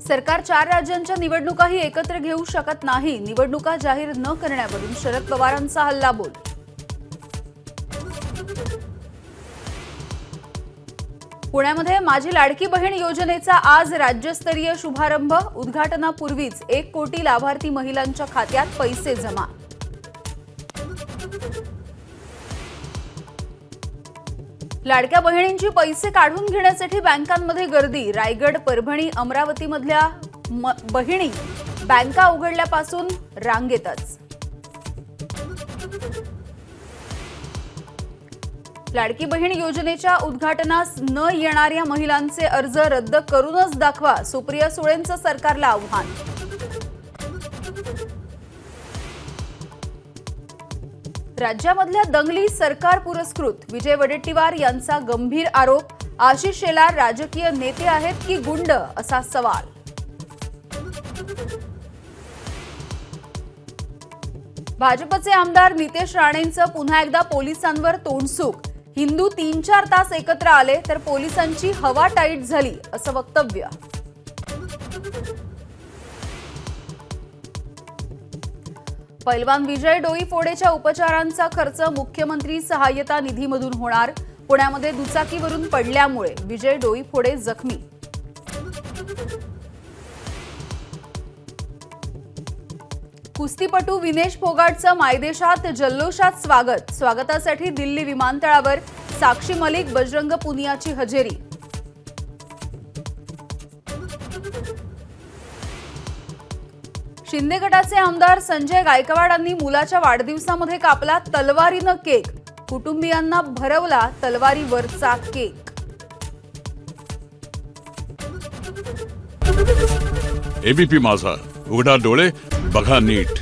सरकार 4 राज्यांच्या निवडणुकाही एकत्र घेऊ शकत नाही. निवडणुका जाहीर न करण्यावरून शरद पवारांचा हल्लाबोल. पुण्यामध्ये माझी लाडकी बहीण योजनेचा आज राज्यस्तरीय शुभारंभ. उद्घाटनापूर्वीच 1 कोटी लाभार्थी महिलांच्या खात्यात पैसे जमा. लाडक्या बहिणींची पैसे काढून घेण्यासाठी बँकांमध्ये गर्दी. रायगड, परभणी, अमरावतीमधल्या बहिणी बँका उघडल्यापासून रांगेतच. लाडकी बहीण योजनेच्या उद्घाटनास न येणाऱ्या महिलांचे अर्ज रद्द करूनच दाखवा. सुप्रिया सुळेंचं सरकारला आव्हान. राज्यामधल्या दंगली सरकार पुरस्कृत. विजय वडेट्टीवार यांचा गंभीर आरोप. आशिष शेलार राजकीय नेते आहेत की गुंड, असा सवाल. भाजपचे आमदार नितेश राणेंचं पुन्हा एकदा पोलिसांवर तोंडसुख. हिंदू 3-4 तास एकत्र आले तर पोलिसांची हवा टाईट झाली, असं वक्तव्य. पैलवान विजय डोईफोडेच्या उपचारांचा खर्च मुख्यमंत्री सहाय्यता निधीमधून होणार. पुण्यामध्ये दुचाकीवरून पडल्यामुळे विजय डोईफोडे जखमी. कुस्तीपटू विनेश फोगाटचं मायदेशात जल्लोषात स्वागत. स्वागतासाठी दिल्ली विमानतळावर साक्षी मलिक, बजरंग पुनियाची हजेरी. शिंदे गटाचे आमदार संजय गायकवाडांनी मुलाच्या वाढदिवसामध्ये कापला तलवारीनं केक. कुटुंबियांना भरवला तलवारीवरचा केक. एबीपी माझा, उघडा डोळे बघा नीट.